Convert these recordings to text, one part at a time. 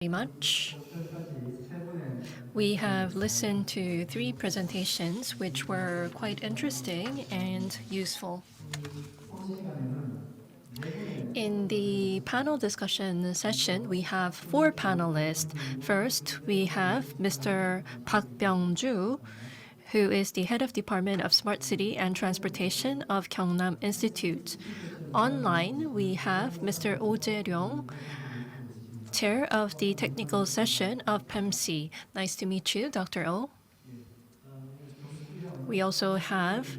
Very much. We have listened to 3 presentations which were quite interesting and useful. In the panel discussion session, we have 4 panelists. First, we have Mr. Park Byung-ju, who is the head of Department of Smart City and Transportation of Gyeongnam Institute. Online, we have Mr. Oh Jae-ryong, Chair of the Technical Session of PEMC. Nice to meet you, Dr. Oh. We also have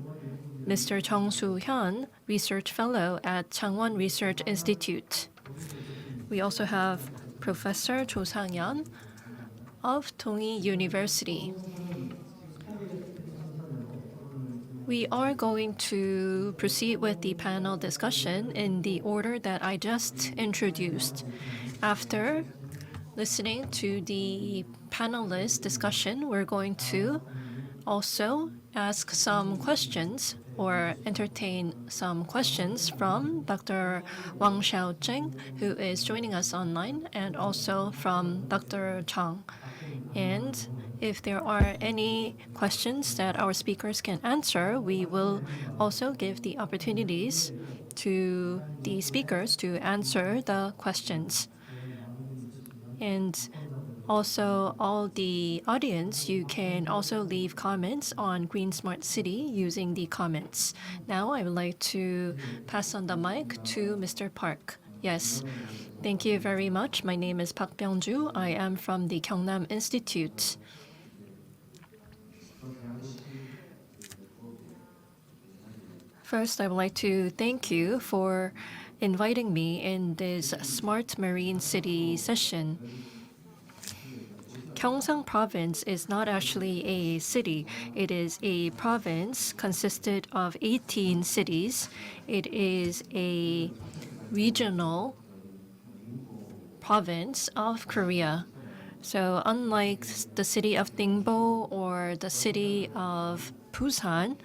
Mr. Chung Soo-hyun, Research Fellow at Changwon Research Institute. We also have Professor Cho Sang-yeon of Dongi University. We are going to proceed with the panel discussion in the order that I just introduced. After listening to the panelist discussion, we're going to also ask some questions or entertain some questions from Dr. Wang Xiaocheng, who is joining us online, and also from Dr. Chang. And if there are any questions that our speakers can answer, we will also give the opportunities to the speakers to answer the questions. And also, all the audience, you can also leave comments on Green Smart City using the comments. Now, I would like to pass on the mic to Mr. Park. Yes, thank you very much. My name is Park Byung-ju. I am from the Gyeongnam Institute. First, I would like to thank you for inviting me in this Smart Marine City session. Gyeongsang Province is not actually a city. It is a province consisted of 18 cities. It is a regional province of Korea. So unlike the city of Ningbo or the city of Busan,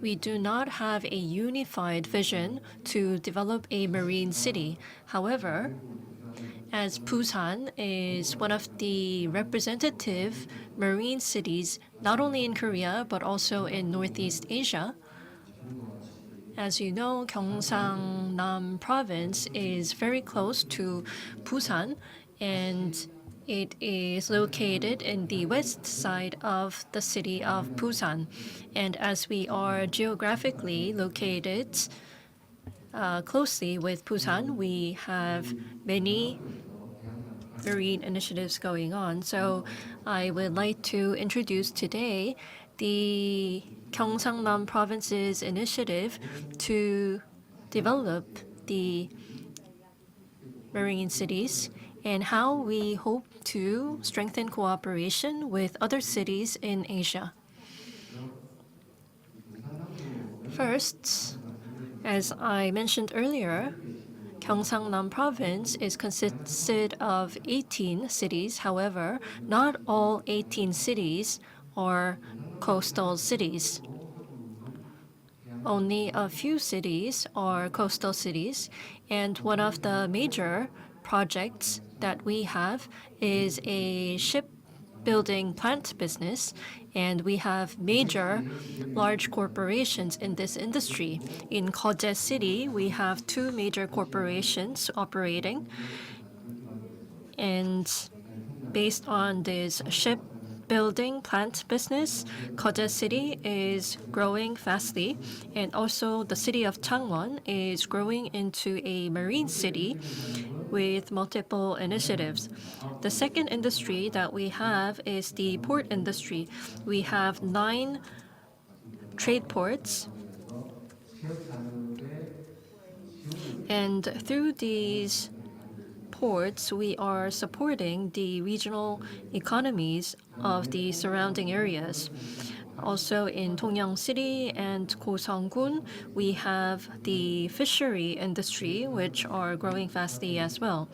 we do not have a unified vision to develop a marine city. However, as Busan is one of the representative marine cities, not only in Korea, but also in Northeast Asia, as you know, Gyeongsangnam Province is very close to Busan, and it is located in the west side of the city of Busan. And as we are geographically located closely with Busan, we have many marine initiatives going on. So I would like to introduce today the Gyeongsangnam Province's initiative to develop the marine cities and how we hope to strengthen cooperation with other cities in Asia. First, as I mentioned earlier, Gyeongsangnam Province is consisted of 18 cities. However, not all 18 cities are coastal cities. Only a few cities are coastal cities, and one of the major projects that we have is a shipbuilding plant business, and we have major large corporations in this industry. In Kojae City, we have 2 major corporations operating, and based on this shipbuilding plant business, Kojae City is growing fastly, and also the city of Changwon is growing into a marine city with multiple initiatives. The second industry that we have is the port industry. We have 9 trade ports, and through these ports, we are supporting the regional economies of the surrounding areas. Also in Dongyang City and Goseong-gun, we have the fishery industry, which are growing fastly as well.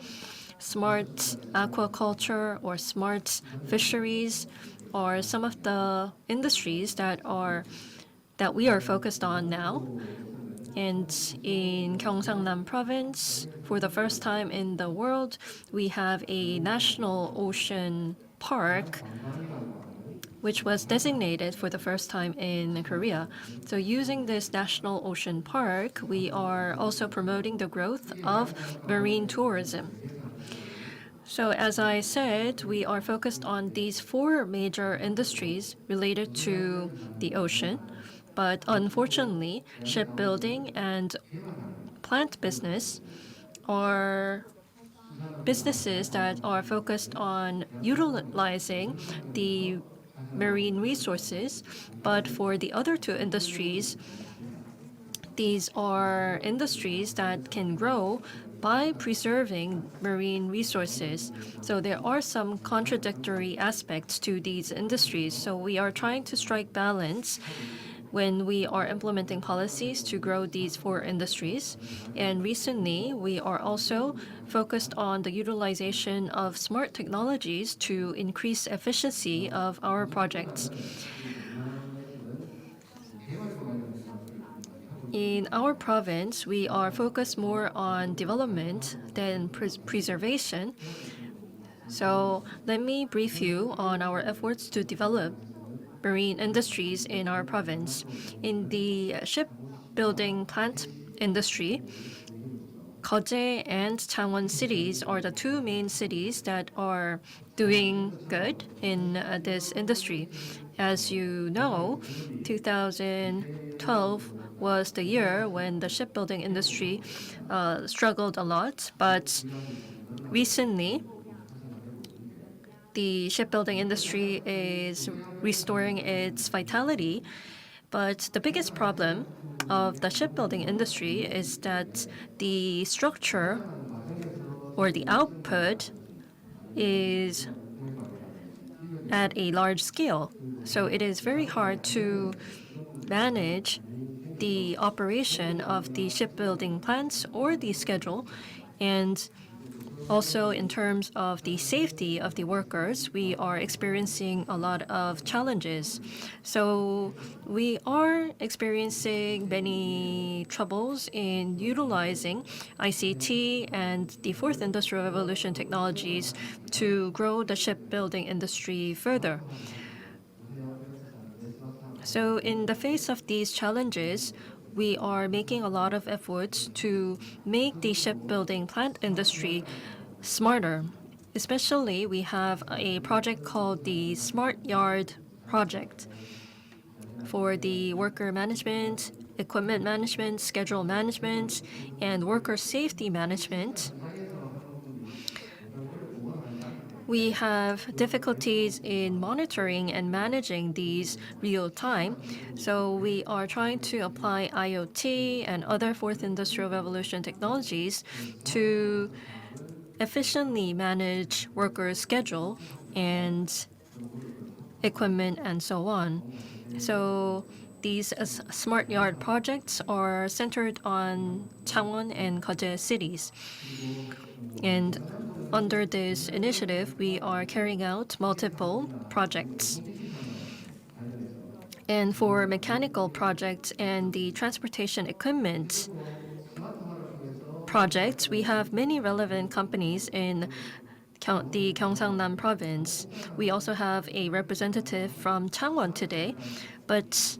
Smart aquaculture or smart fisheries are some of the industries that we are focused on now. And in Gyeongsang-nam Province, for the first time in the world, we have a national ocean park which was designated for the first time in Korea. So using this national ocean park, we are also promoting the growth of marine tourism. So as I said, we are focused on these four major industries related to the ocean. But unfortunately, shipbuilding and plant business are businesses that are focused on utilizing the marine resources. But for the other two industries, these are industries that can grow by preserving marine resources. So there are some contradictory aspects to these industries. So we are trying to strike balance when we are implementing policies to grow these four industries. And recently, we are also focused on the utilization of smart technologies to increase efficiency of our projects. In our province, we are focused more on development than preservation. So let me brief you on our efforts to develop marine industries in our province. In the shipbuilding plant industry, Geoje and Changwon cities are the two main cities that are doing good in this industry. As you know, 2012 was the year when the shipbuilding industry struggled a lot, but recently the shipbuilding industry is restoring its vitality. But the biggest problem of the shipbuilding industry is that the structure or the output is at a large scale. So it is very hard to manage the operation of the shipbuilding plants or the schedule. And also, in terms of the safety of the workers, we are experiencing a lot of challenges. So, we are experiencing many troubles in utilizing ICT and the fourth industrial revolution technologies to grow the shipbuilding industry further. So, in the face of these challenges, we are making a lot of efforts to make the shipbuilding plant industry smarter. Especially, we have a project called the Smart Yard Project for the worker management, equipment management, schedule management, and worker safety management. We have difficulties in monitoring and managing these real time. So we are trying to apply IoT and other fourth industrial revolution technologies to efficiently manage workers' schedule and equipment and so on. So these smart yard projects are centered on Changwon and Geoje cities. And under this initiative, we are carrying out multiple projects. And for mechanical projects and the transportation equipment projects, we have many relevant companies in the Gyeongsang-nam Province. We also have a representative from Changwon today, but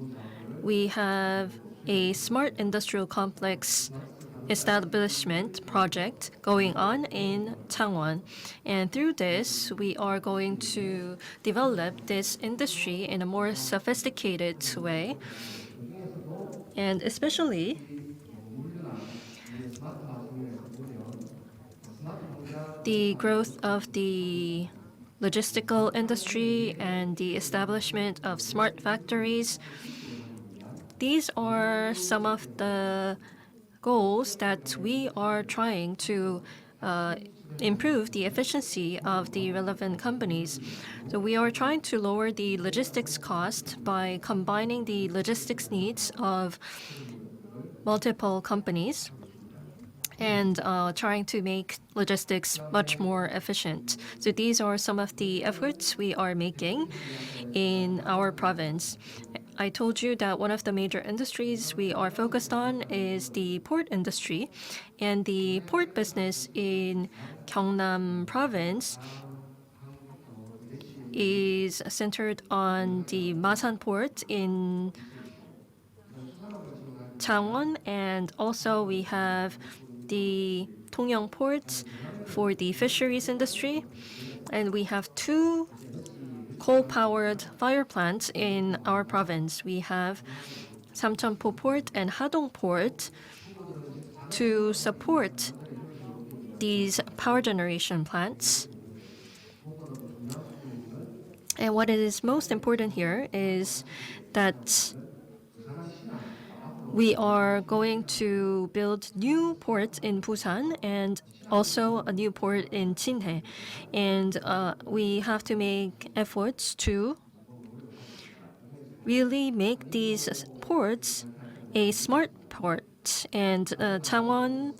we have a smart industrial complex establishment project going on in Changwon. And through this, we are going to develop this industry in a more sophisticated way. And especially, the growth of the logistical industry and the establishment of smart factories. These are some of the goals that we are trying to improve the efficiency of the relevant companies. So we are trying to lower the logistics cost by combining the logistics needs of multiple companies and trying to make logistics much more efficient. So these are some of the efforts we are making in our province. I told you that one of the major industries we are focused on is the port industry, and the port business in Gyeongnam Province is centered on the Masan port in Changwon, and also we have the Tongyang port for the fisheries industry, and we have two coal-powered fire plants in our province. We have Samcheonpo Port and Hadong Port to support these power generation plants. And what is most important here is that we are going to build new ports in Busan and also a new port in Jinhae. And we have to make efforts to really make these ports a smart port. And Changwon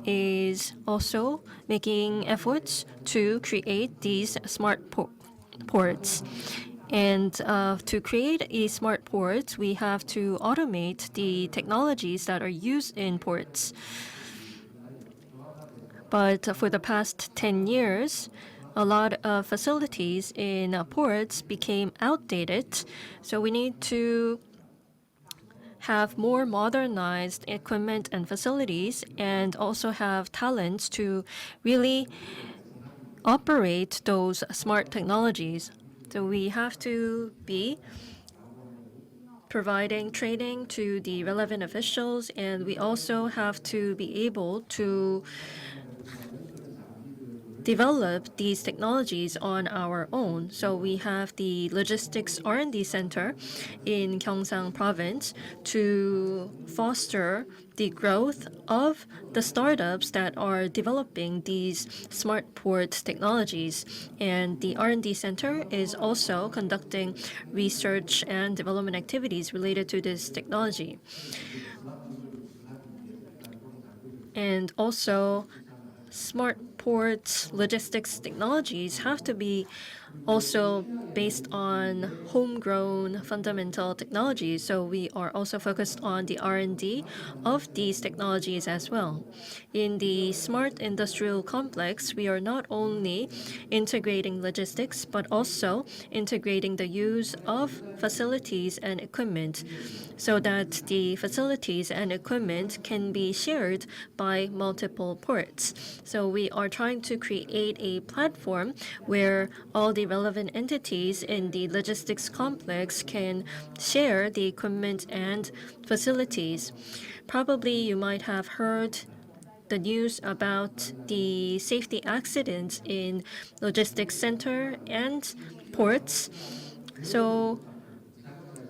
is also making efforts to create these smart ports. And to create a smart port, we have to automate the technologies that are used in ports. But for the past 10 years, a lot of facilities in ports became outdated. So we need to have more modernized equipment and facilities, and also have talents to really operate those smart technologies. So we have to be providing training to the relevant officials, and we also have to be able to develop these technologies on our own. So we have the Logistics R&D Center in Gyeongsang Province to foster the growth of the startups that are developing these smart port technologies. And the R&D Center is also conducting research and development activities related to this technology. And also, smart port logistics technologies have to be also based on homegrown fundamental technologies. So we are also focused on the R&D of these technologies as well. In the smart industrial complex, we are not only integrating logistics, but also integrating the use of facilities and equipment, so that the facilities and equipment can be shared by multiple ports. So we are trying to create a platform where all the relevant entities in the logistics complex can share the equipment and facilities. Probably you might have heard the news about the safety accidents in logistics center and ports. So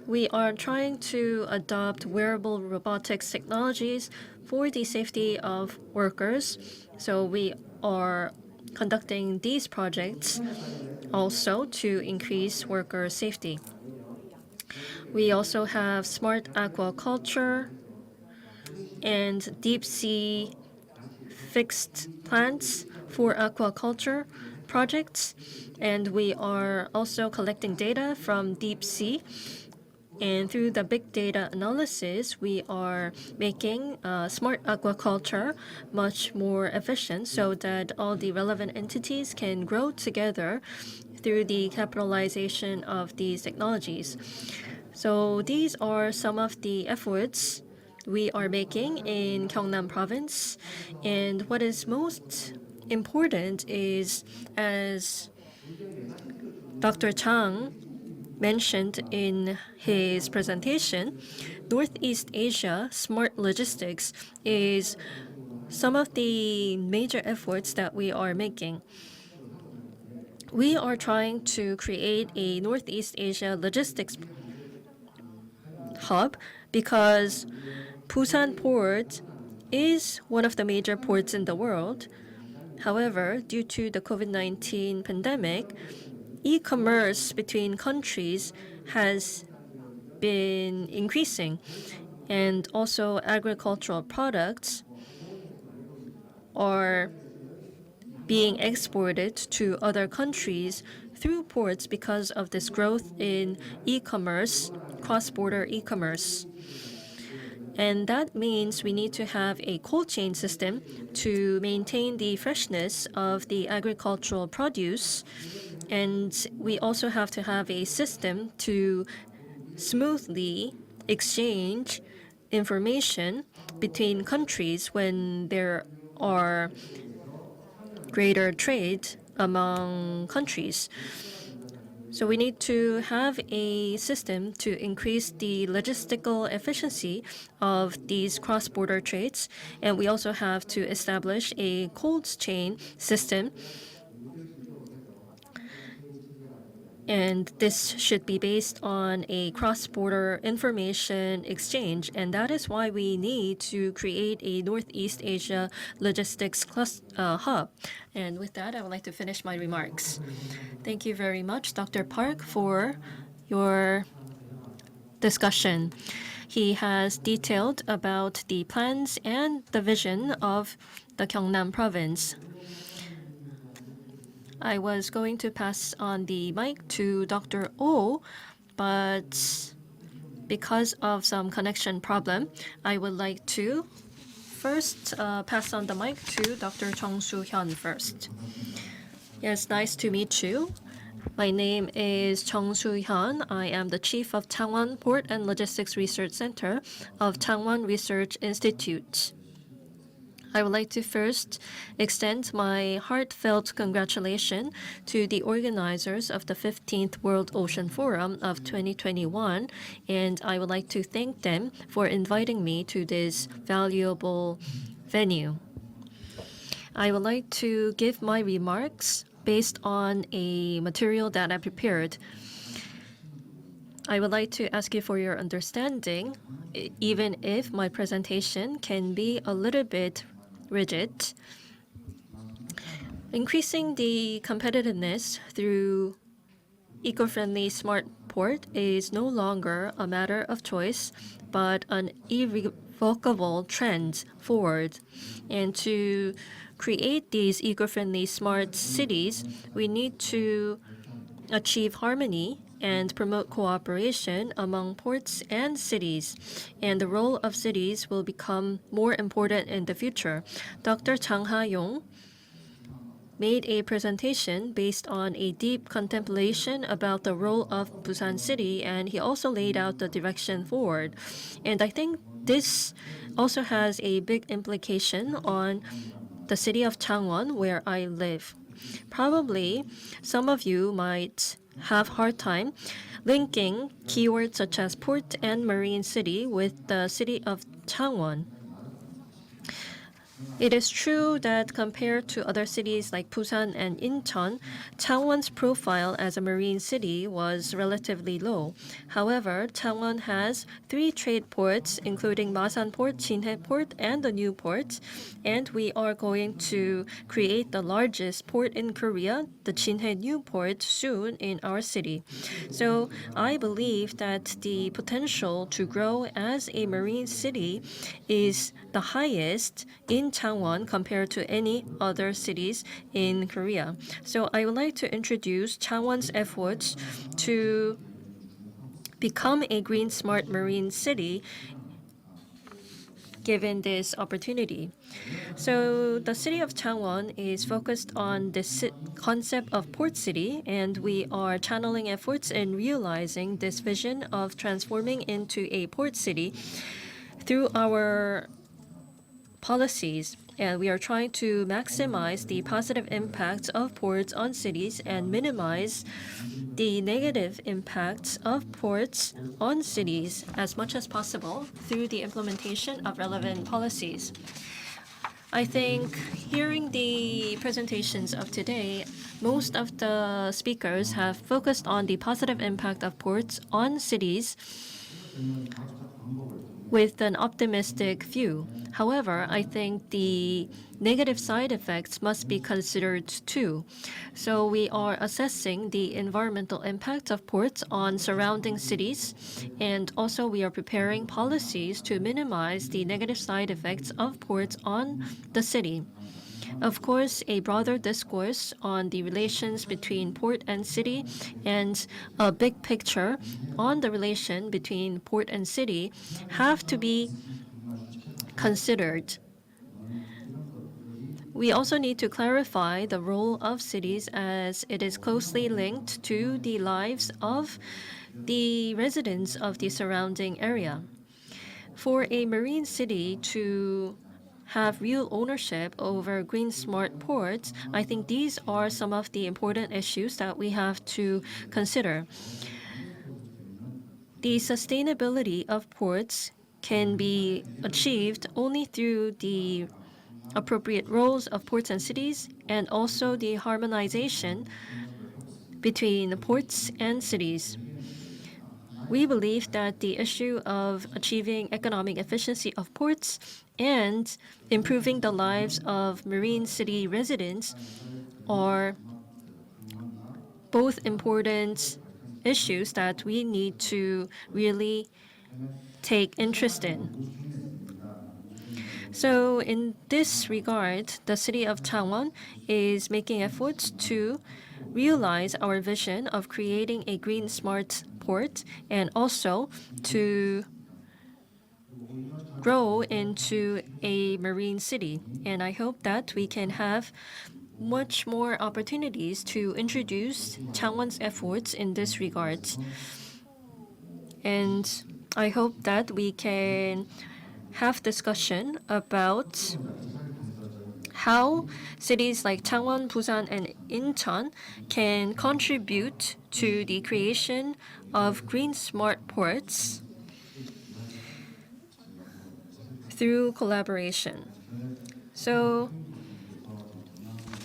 we are trying to adopt wearable robotics technologies for the safety of workers. So we are conducting these projects also to increase worker safety. We also have smart aquaculture and deep sea fixed plants for aquaculture projects. And we are also collecting data from deep sea. And through the big data analysis, we are making smart aquaculture much more efficient, so that all the relevant entities can grow together through the capitalization of these technologies. So these are some of the efforts we are making in Gyeongnam Province. And what is most important is, as Dr. Chang mentioned in his presentation, Northeast Asia Smart Logistics is some of the major efforts that we are making. We are trying to create a Northeast Asia logistics hub because Busan Port is one of the major ports in the world. However, due to the COVID-19 pandemic, e-commerce between countries has been increasing, and also agricultural products are being exported to other countries through ports because of this growth in e-commerce, cross-border e-commerce. And that means we need to have a cold chain system to maintain the freshness of the agricultural produce. And we also have to have a system to smoothly exchange information between countries when there are greater trade among countries. So we need to have a system to increase the logistical efficiency of these cross-border trades. And we also have to establish a cold chain system. And this should be based on a cross-border information exchange. And that is why we need to create a Northeast Asia logistics hub. And with that, I would like to finish my remarks. Thank you very much, Dr. Park, for your discussion. He has detailed about the plans and the vision of the Gyeongnam province. I was going to pass on the mic to Dr. Oh, but because of some connection problem, I would like to first pass on the mic to Dr. Chung Soo-hyun first. Yes, nice to meet you. My name is Chung Soo-hyun. I am the chief of Changwon Port and Logistics Research Center of Changwon Research Institute. I would like to first extend my heartfelt congratulations to the organizers of the 15th World Ocean Forum of 2021, and I would like to thank them for inviting me to this valuable venue. I would like to give my remarks based on a material that I prepared. I would like to ask you for your understanding, even if my presentation can be a little bit rigid. Increasing the competitiveness through eco-friendly smart port is no longer a matter of choice, but an irrevocable trend forward. And to create these eco-friendly smart cities, we need to achieve harmony and promote cooperation among ports and cities. And the role of cities will become more important in the future. Dr. Chang Ha-yong made a presentation based on a deep contemplation about the role of Busan City, and he also laid out the direction forward. And I think this also has a big implication on the city of Changwon, where I live. Probably some of you might have hard time linking keywords such as port and marine city with the city of Changwon. It is true that compared to other cities like Busan and Incheon, Changwon's profile as a marine city was relatively low. However, Changwon has 3 trade ports, including Masan Port, Jinhae Port, and the new port. And we are going to create the largest port in Korea, the Jinhae New Port, soon in our city. So I believe that the potential to grow as a marine city is the highest in Changwon compared to any other cities in Korea. So I would like to introduce Changwon's efforts to become a green smart marine city given this opportunity. So the city of Changwon is focused on this concept of port city, and we are channeling efforts in realizing this vision of transforming into a port city through our policies. And we are trying to maximize the positive impacts of ports on cities and minimize the negative impacts of ports on cities as much as possible through the implementation of relevant policies. I think hearing the presentations of today, most of the speakers have focused on the positive impact of ports on cities with an optimistic view. However, I think the negative side effects must be considered too. So we are assessing the environmental impact of ports on surrounding cities, and also we are preparing policies to minimize the negative side effects of ports on the city. Of course, a broader discourse on the relations between port and city and a big picture on the relation between port and city have to be considered. We also need to clarify the role of cities as it is closely linked to the lives of the residents of the surrounding area. For a marine city to have real ownership over green smart ports, I think these are some of the important issues that we have to consider. The sustainability of ports can be achieved only through the appropriate roles of ports and cities and also the harmonization between ports and cities. We believe that the issue of achieving economic efficiency of ports and improving the lives of marine city residents are both important issues that we need to really take interest in. So in this regard, the city of Changwon is making efforts to realize our vision of creating a green smart port and also to grow into a marine city. And I hope that we can have much more opportunities to introduce Changwon's efforts in this regard. And I hope that we can have discussion about how cities like Changwon, Busan, and Incheon can contribute to the creation of green smart ports through collaboration. So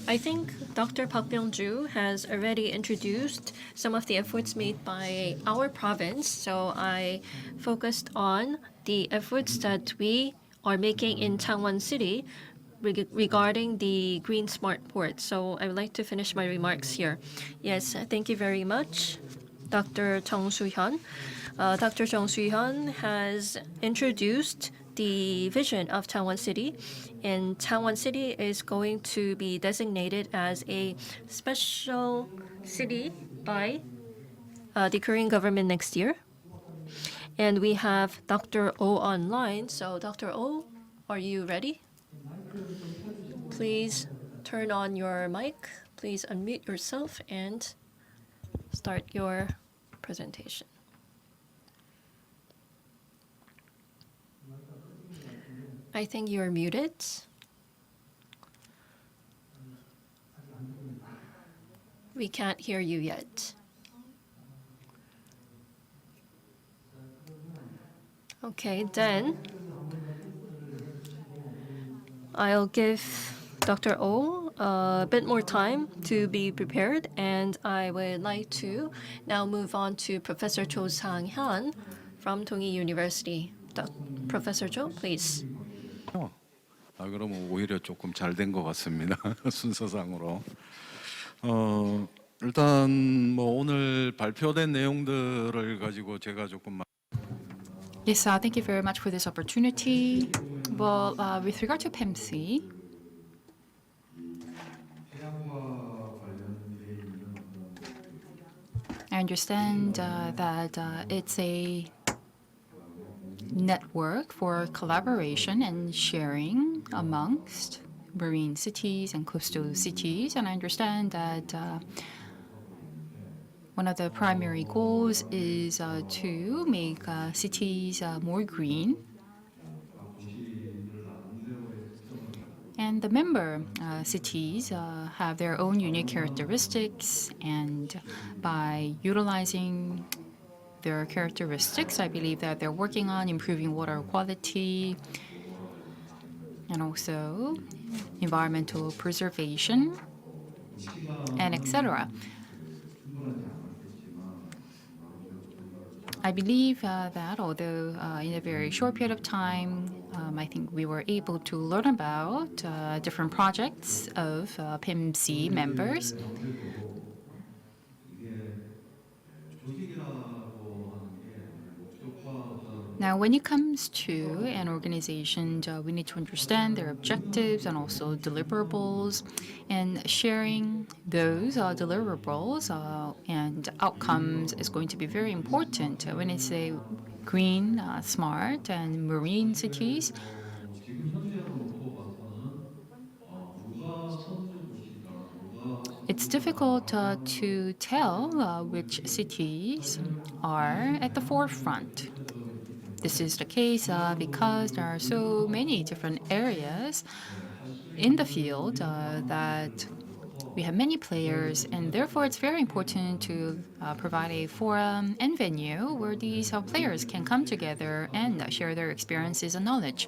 I think Dr. Park Byung-ju has already introduced some of the efforts made by our province. So I focused on the efforts that we are making in Changwon City regarding the Green Smart Port. So I would like to finish my remarks here. Yes, thank you very much, Dr. Chung Soo-hyun. Dr. Chung Soo-hyun has introduced the vision of Changwon City, and Changwon City is going to be designated as a special city by the Korean government next year. And we have Dr. Oh online. So Dr. Oh, are you ready? Please turn on your mic. Please unmute yourself and start your presentation. I think you're muted. We can't hear you yet. Okay, then I'll give Dr. Oh a bit more time to be prepared, and I would like to now move on to Professor Cho Sang-hyun from Dongi University. Professor Cho, please. 그러면 오히려 조금 잘 된 것 같습니다. 순서상으로. 일단 뭐 오늘 발표된 내용들을 가지고 제가 조금 Yes, thank you very much for this opportunity. Well, with regard to PEMC, I understand that it's a network for collaboration and sharing amongst marine cities and coastal cities, and I understand that one of the primary goals is to make cities more green. And the member cities have their own unique characteristics, and by utilizing their characteristics, I believe that they're working on improving water quality and also environmental preservation and etc. I believe that although in a very short period of time, I think we were able to learn about different projects of PIMC members. Now, when it comes to an organization, we need to understand their objectives and also deliverables, and sharing those deliverables and outcomes is going to be very important when it's a green, smart, and marine cities. 지금 현재로부터 봐서는 누가 선두주고 있을까, 누가 It's difficult to tell which cities are at the forefront. This is the case because there are so many different areas in the field that we have many players, and therefore it's very important to provide a forum and venue where these players can come together and share their experiences and knowledge.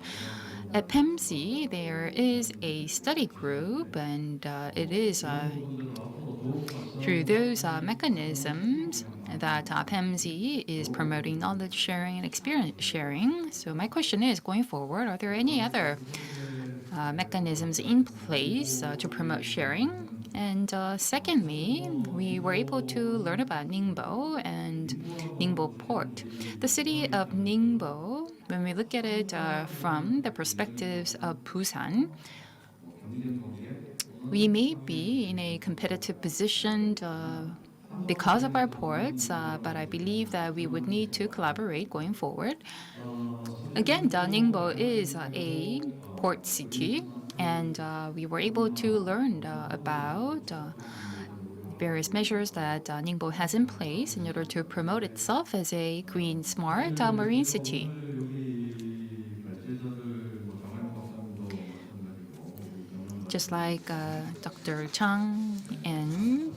At PEMC, there is a study group, and it is through those mechanisms that PEMC is promoting knowledge sharing and experience sharing. So my question is, going forward, are there any other mechanisms in place to promote sharing? And secondly, we were able to learn about Ningbo and Ningbo Port. The city of Ningbo, when we look at it from the perspectives of Busan, we may be in a competitive position because of our ports, but I believe that we would need to collaborate going forward. Again, Ningbo is a port city, and we were able to learn about various measures that Ningbo has in place in order to promote itself as a green, smart marine city. Just like Dr. Chang and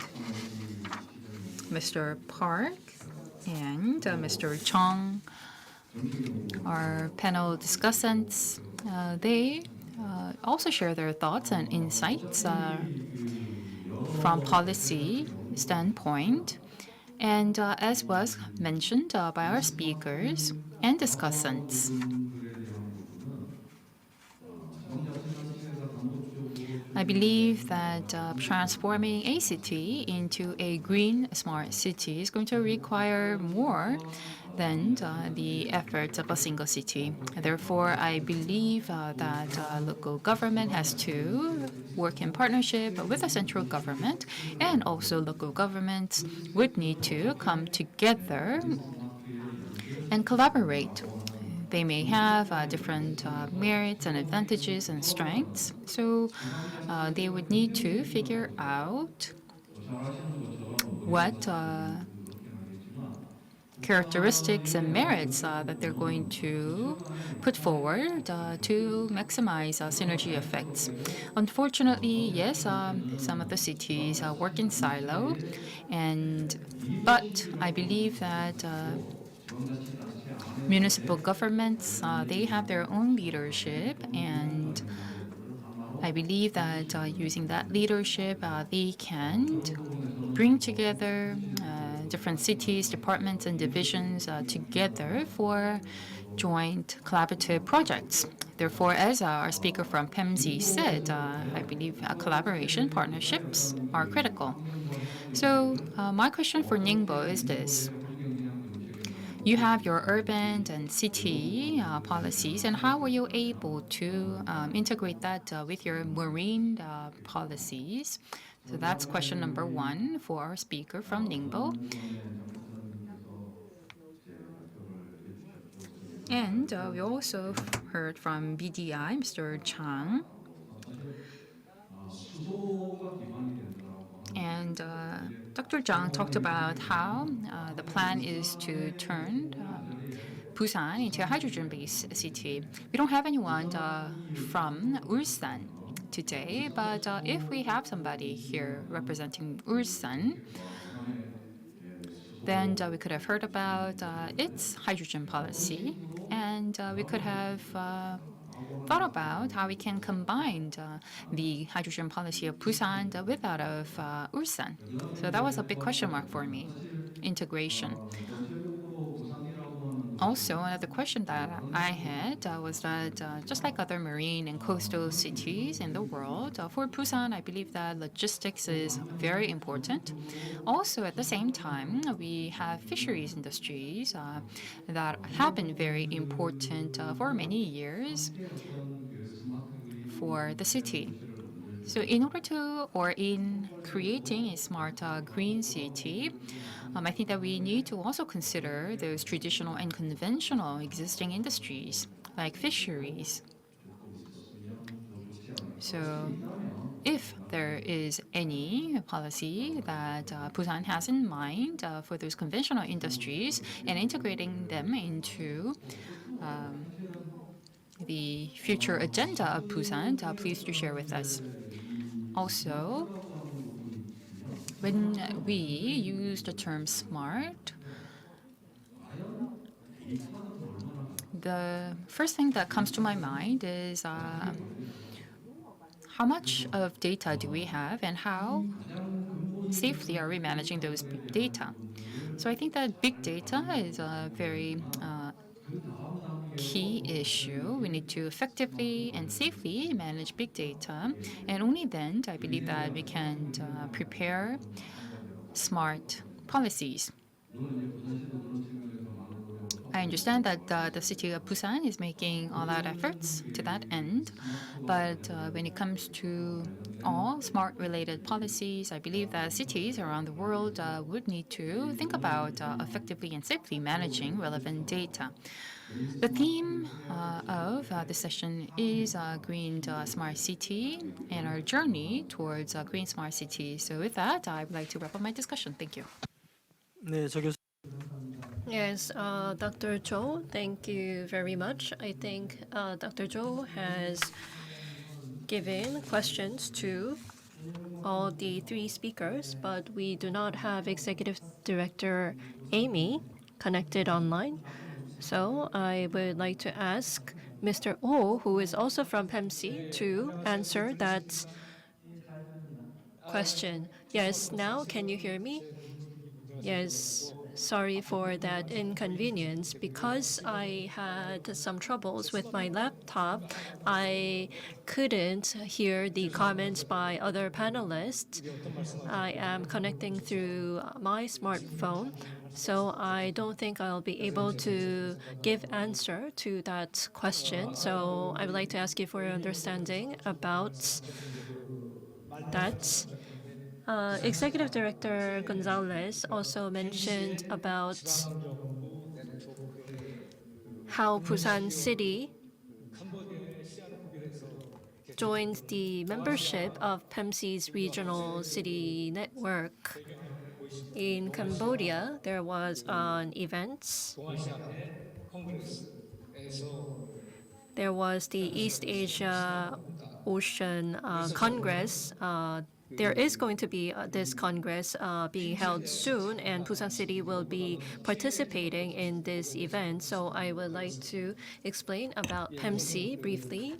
Mr. Park and Mr. Chong, our panel discussants, they also share their thoughts and insights from policy standpoint. And as was mentioned by our speakers and discussants, I believe that transforming a city into a green, smart city is going to require more than the efforts of a single city. Therefore, I believe that local government has to work in partnership with the central government, and also local governments would need to come together and collaborate. They may have different merits and advantages and strengths, so they would need to figure out what characteristics and merits that they're going to put forward to maximize synergy effects. Unfortunately, yes, some of the cities work in silo, but I believe that municipal governments, they have their own leadership, and I believe that using that leadership, they can bring together different cities, departments, and divisions together for joint collaborative projects. Therefore, as our speaker from PEMC said, I believe collaboration partnerships are critical. So my question for Ningbo is this. You have your urban and city policies, and how were you able to integrate that with your marine policies? So that's question number one for our speaker from Ningbo. And we also heard from BDI, Mr. Chang. And Dr. Zhang talked about how the plan is to turn Busan into a hydrogen-based city. We don't have anyone from Ulsan today, but if we have somebody here representing Ulsan, then we could have heard about its hydrogen policy, and we could have thought about how we can combine the hydrogen policy of Busan with that of Ulsan. So that was a big question mark for me, integration. Also, another question that I had was that just like other marine and coastal cities in the world, for Busan, I believe that logistics is very important. Also, at the same time, we have fisheries industries that have been very important for many years 어떤 그 스마트 그린 for the city. 도시를 만들 So, in order to, or in creating a smart green city, I think that we need to also consider those traditional and conventional existing industries like fisheries. So, if there is any policy that Busan has in mind for those conventional industries and integrating them into the future agenda of Busan, please do share with us. Also, when we use the term smart, the first thing that comes to my mind is how much of data do we have and how safely are we managing those big data? So I think that big data is a very key issue. We need to effectively and safely manage big data, and only then I believe that we can prepare smart policies. I understand that the city of Busan is making all out efforts to that end, but when it comes to all smart-related policies, I believe that cities around the world would need to think about effectively and safely managing relevant data. The theme of this session is Green Smart City and our journey towards Green Smart City. So with that, I would like to wrap up my discussion. Thank you. 네, 저 교수. Yes, Dr. Cho, thank you very much. I think Dr. Cho has given questions to all the three speakers, but we do not have Executive Director Amy connected online. So I would like to ask Mr. Oh, who is also from PEMC, to answer that question. Yes, now can you hear me? Yes, sorry for that inconvenience. Because I had some troubles with my laptop, I couldn't hear the comments by other panelists. I am connecting through my smartphone, so I don't think I'll be able to give answer to that question. So I would like to ask you for your understanding about that. Executive Director Gonzalez also mentioned about how Busan City joined the membership of PEMC's regional city network. In Cambodia, there was an event. There was the East Asia Ocean Congress. There is going to be this Congress being held soon, and Busan City will be participating in this event. So I would like to explain about PEMC briefly.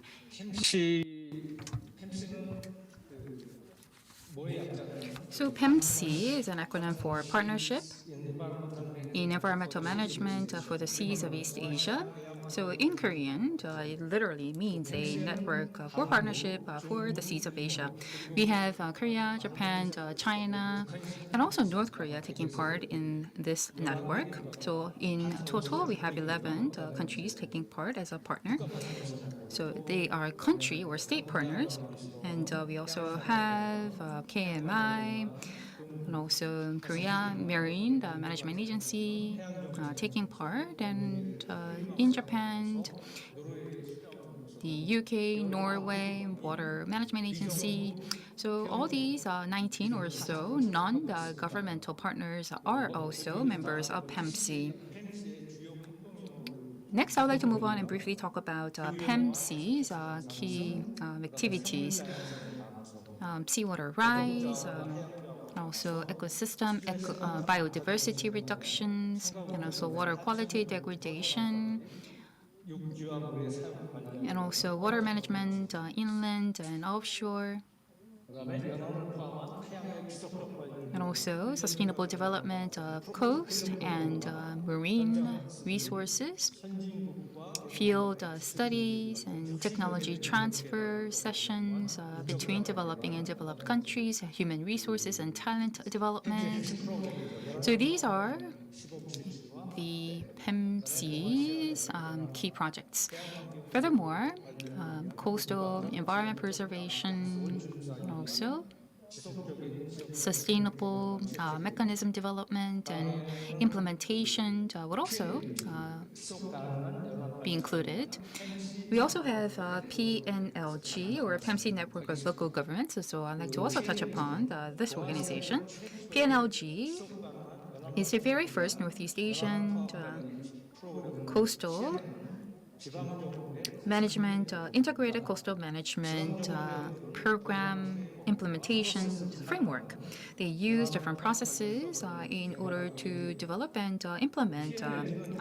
So PEMC is an acronym for Partnership in Environmental Management for the Seas of East Asia. So in Korean, it literally means a network for partnership for the Seas of Asia. We have Korea, Japan, China, and also North Korea taking part in this network. So in total, we have 11 countries taking part as a partner. So they are country or state partners. And we also have KMI, and also Korea Marine Management Agency taking part, and in Japan, the UK, Norway Water Management Agency. So all these 19 or so non-governmental partners are also members of PEMC. Next, I would like to move on and briefly talk about PEMC's key activities. Seawater rise, also ecosystem, biodiversity reductions, and also water quality degradation, and also water management inland and offshore, and also sustainable development of coast and marine resources, field studies and technology transfer sessions between developing and developed countries, human resources and talent development. So these are the PEMC's key projects. Furthermore, coastal environment preservation and also sustainable mechanism development and implementation would also be included. We also have PNLG, or PEMC Network of Local Governments. So I'd like to also touch upon this organization. PNLG is the very first Northeast Asian coastal management, integrated coastal management program implementation framework. They use different processes in order to develop and implement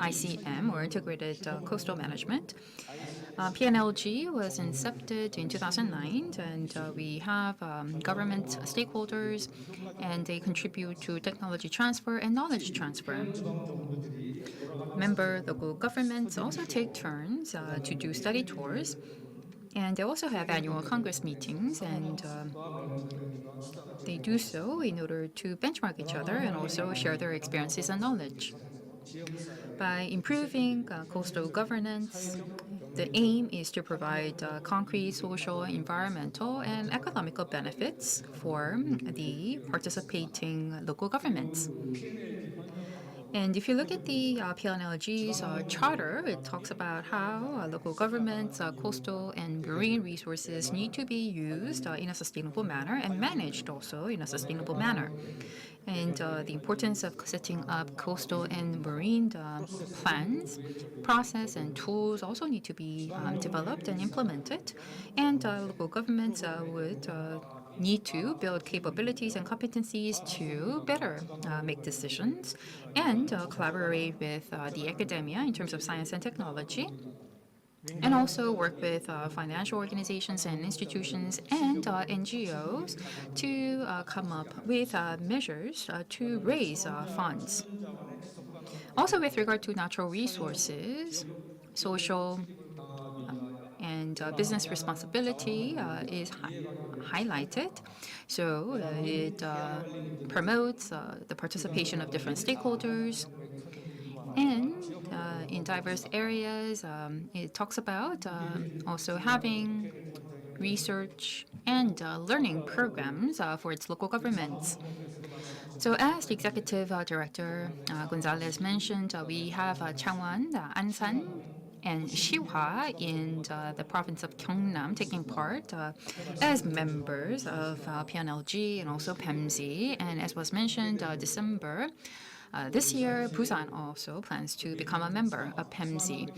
ICM, or integrated coastal management. PNLG was incepted in 2009, and we have government stakeholders, and they contribute to technology transfer and knowledge transfer. Member local governments also take turns to do study tours, and they also have annual Congress meetings, and they do so in order to benchmark each other and also share their experiences and knowledge. By improving coastal governance, the aim is to provide concrete social, environmental, and economical benefits for the participating local governments. And if you look at the PNLG's charter, it talks about how local governments, coastal and marine resources need to be used in a sustainable manner and managed also in a sustainable manner. And the importance of setting up coastal and marine plans, process, and tools also need to be developed and implemented. And local governments would need to build capabilities and competencies to better make decisions and collaborate with the academia in terms of science and technology, and also work with financial organizations and institutions and NGOs to come up with measures to raise funds. Also, with regard to natural resources, social and business responsibility is highlighted. So it promotes the participation of different stakeholders. And in diverse areas, it talks about also having research and learning programs for its local governments. So as the executive director Gonzalez mentioned, we have Changwon, Ansan, and Siwa in the province of Gyeongnam taking part as members of PNLG and also PEMC. And as was mentioned, December this year, Busan also plans to become a member of PEMC.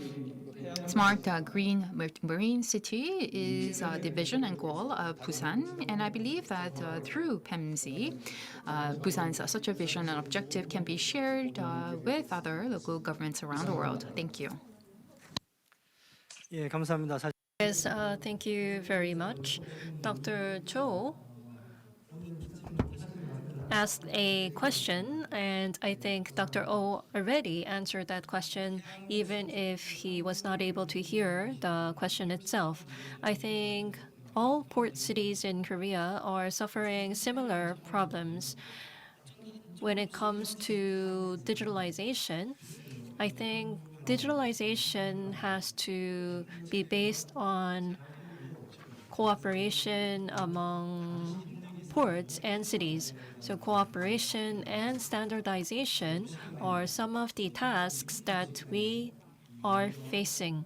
Smart green marine city is the vision and goal of Busan, and I believe that through PEMC, Busan's such a vision and objective can be shared with other local governments around the world. Thank you. 예, 감사합니다. Yes, thank you very much. Dr. Cho asked a question, and I think Dr. Oh already answered that question, even if he was not able to hear the question itself. I think all port cities in Korea are suffering similar problems. When it comes to digitalization, I think digitalization has to be based on cooperation among ports and cities. So cooperation and standardization are some of the tasks that we are facing.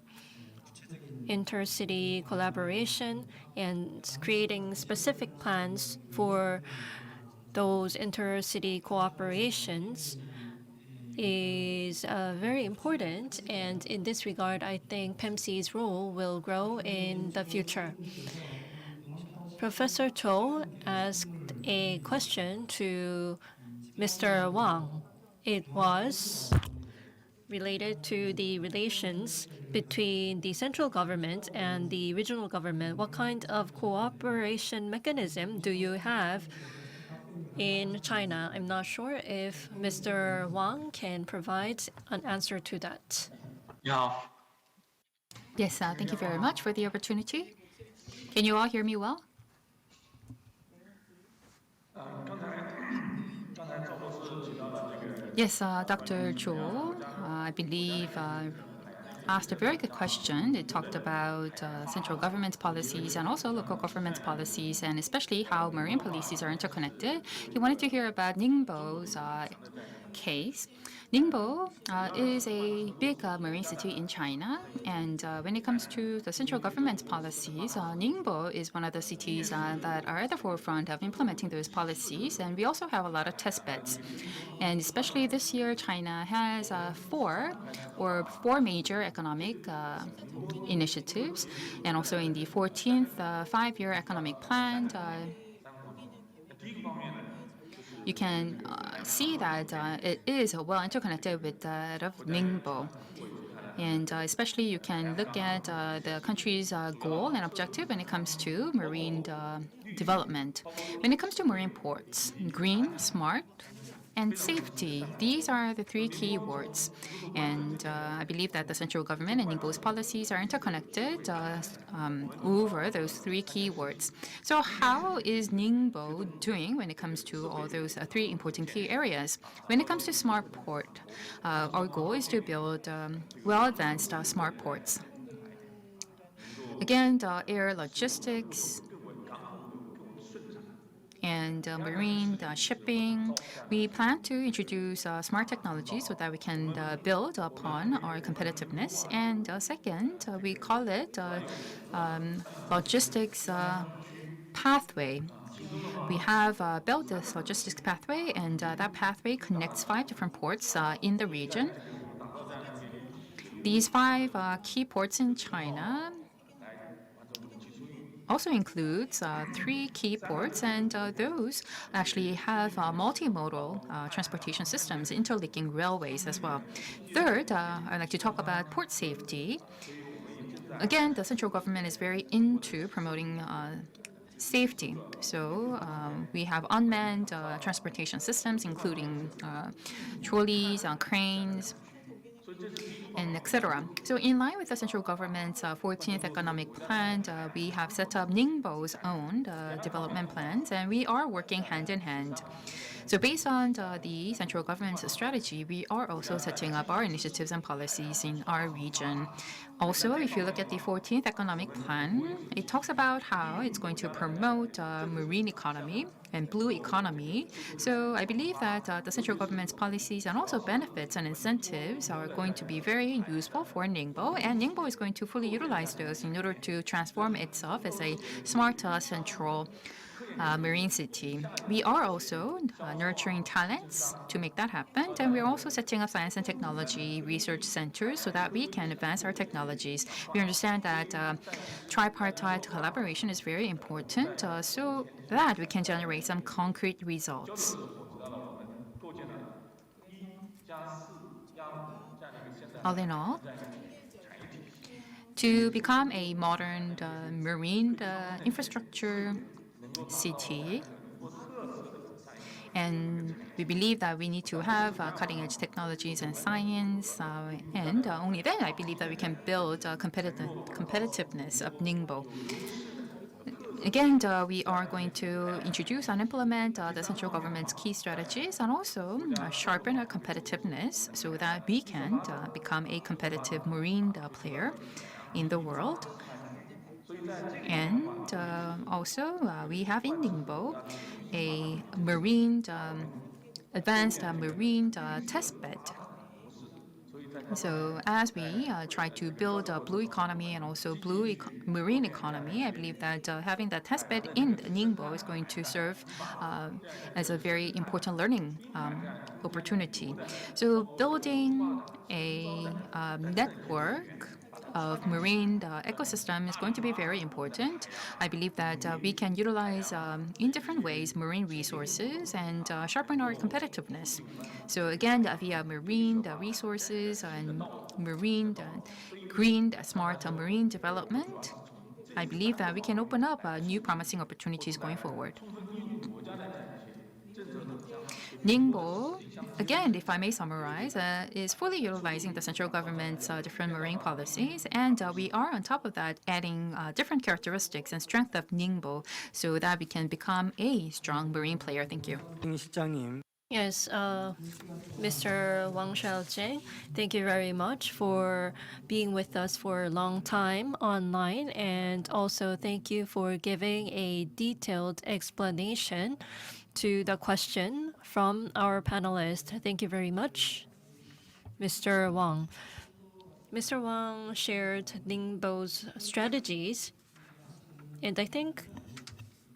Intercity collaboration and creating specific plans for those intercity cooperations is very important, and in this regard, I think PEMC's role will grow in the future. Professor Cho asked a question to Mr. Wang. It was related to the relations between the central government and the regional government. What kind of cooperation mechanism do you have in China. I'm not sure if Mr. Wang can provide an answer to that. 你好， Yes, thank you very much for the opportunity. Can you all hear me well? 刚才赵博士提到了这个 Yes, Dr. Zhou, I believe, asked a very good question. It talked about central government policies and also local government policies, and especially how marine policies are interconnected. He wanted to hear about Ningbo's case. Ningbo is a big marine city in China, and when it comes to the central government policies, Ningbo is one of the cities that are at the forefront of implementing those policies, and we also have a lot of test beds. And especially this year, China has four major economic initiatives, and also in the 14th five-year economic plan, you can see that it is well interconnected with that of Ningbo. And especially you can look at the country's goal and objective when it comes to marine development. When it comes to marine ports, green, smart, and safety. These are the three key words. And I believe that the central government and Ningbo's policies are interconnected over those three key words. So how is Ningbo doing when it comes to all those three important key areas? When it comes to smart port, our goal is to build well-advanced smart ports. Again, the air logistics, and marine shipping. We plan to introduce smart technologies so that we can build upon our competitiveness. And second, we call it logistics pathway. We have built this logistics pathway, and that pathway connects 5 different ports in the region. These 5 key ports in China also includes 3 key ports, and those actually have multimodal transportation systems, interlinking railways as well. Third, I'd like to talk about port safety. Again, the central government is very into promoting safety. So we have unmanned transportation systems, including trolleys, cranes, and etc. So in line with the central government's 14th economic plan, we have set up Ningbo's own development plans, and we are working hand in hand. So based on the central government's strategy, we are also setting up our initiatives and policies in our region. Also, if you look at the 14th economic plan, it talks about how it's going to promote marine economy and blue economy. So I believe that the central government's policies and also benefits and incentives are going to be very useful for Ningbo, and Ningbo is going to fully utilize those in order to transform itself as a smart central marine city. We are also nurturing talents to make that happen, and we're also setting up science and technology research centers so that we can advance our technologies. We understand that tripartite collaboration is very important so that we can generate some concrete results. All in all, to become a modern marine infrastructure city, and we believe that we need to have cutting-edge technologies and science, and only then I believe that we can build competitiveness of Ningbo. Again, we are going to introduce and implement the central government's key strategies and also sharpen our competitiveness so that we can become a competitive marine player in the world. And also, we have in Ningbo a marine, advanced marine test bed. So as we try to build a blue economy and also blue marine economy, I believe that having that test bed in Ningbo is going to serve as a very important learning opportunity. So building a network of marine ecosystem is going to be very important. I believe that we can utilize in different ways marine resources and sharpen our competitiveness. So again, via marine resources and marine green smart marine development, I believe that we can open up new promising opportunities going forward. Ningbo, again, if I may summarize, is fully utilizing the central government's different marine policies, and we are on top of that adding different characteristics and strength of Ningbo so that we can become a strong marine player. Thank you. 실장님, Yes, Mr. Wang Xiaojing, thank you very much for being with us for a long time online, and also thank you for giving a detailed explanation to the question from our panelist. Thank you very much, Mr. Wang. Mr. Wang shared Ningbo's strategies, and I think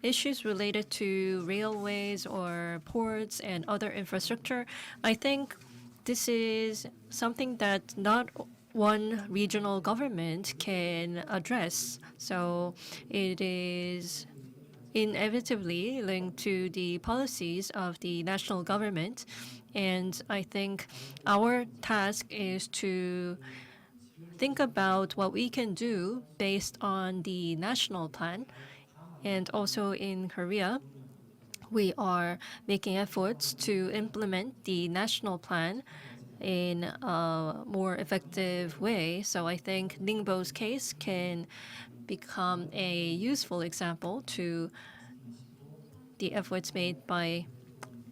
issues related to railways or ports and other infrastructure, I think this is something that not one regional government can address. So it is inevitably linked to the policies of the national government. And I think our task is to think about what we can do based on the national plan. And also in Korea, we are making efforts to implement the national plan in a more effective way. So I think Ningbo's case can become a useful example to the efforts made by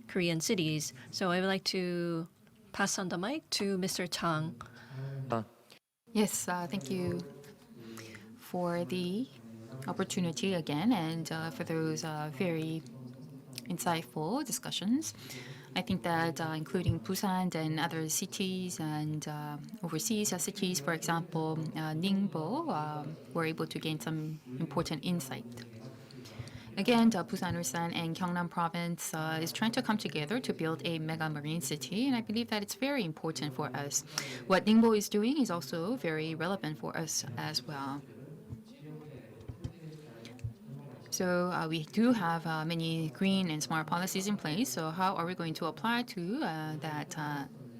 Korean cities. So I would like to pass on the mic to Mr. Chang. Yes, thank you for the opportunity again and for those very insightful discussions. I think that including Busan and other cities and overseas cities, for example, Ningbo, were able to gain some important insight. Again, Busan, Ulsan, and Gyeongnam Province is trying to come together to build a mega marine city, and I believe that it's very important for us. What Ningbo is doing is also very relevant for us as well. So we do have many green and smart policies in place. So how are we going to apply to that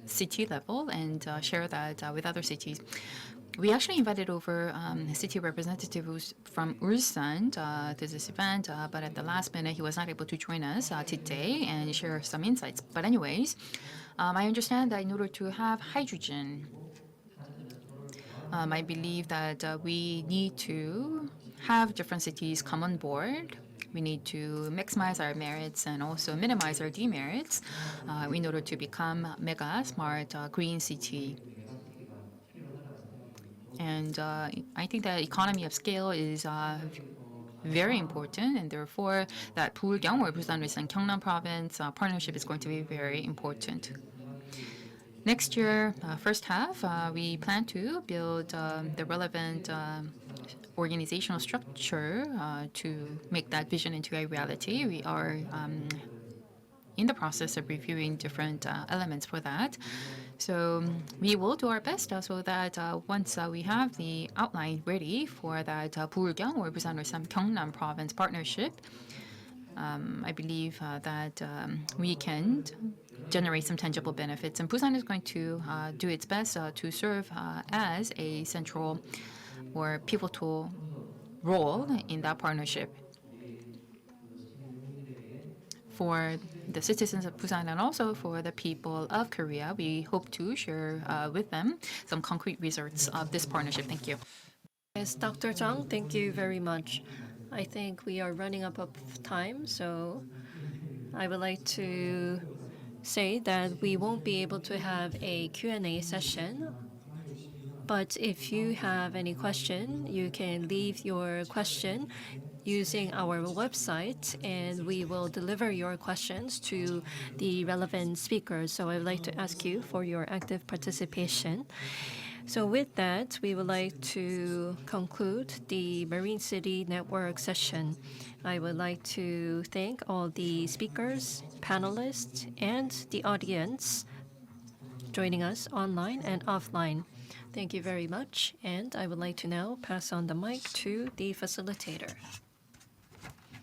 city level and share that with other cities? We actually invited over city representatives from Ulsan to this event, but at the last minute, he was not able to join us today and share some insights. But anyways, I understand that in order to have hydrogen, I believe that we need to have different cities come on board. We need to maximize our merits and also minimize our demerits in order to become mega smart green city. And I think that economy of scale is very important, and therefore that Bulgyeong or Busan and Gyeongnam Province partnership is going to be very important. Next year, first half, we plan to build the relevant organizational structure to make that vision into a reality. We are in the process of reviewing different elements for that. So we will do our best so that once we have the outline ready for that Bulgyeong or Busan or Gyeongnam Province partnership, I believe that we can generate some tangible benefits. And Busan is going to do its best to serve as a central or pivotal role in that partnership. For the citizens of Busan and also for the people of Korea, we hope to share with them some concrete results of this partnership. Thank you. Yes, Dr. Zhang, thank you very much. I think we are running up of time, so I would like to say that we won't be able to have a Q&A session. But if you have any question, you can leave your question using our website, and we will deliver your questions to the relevant speakers. So I would like to ask you for your active participation. So with that, we would like to conclude the Marine City Network session. I would like to thank all the speakers, panelists, and the audience joining us online and offline. Thank you very much, and I would like to now pass on the mic to the facilitator.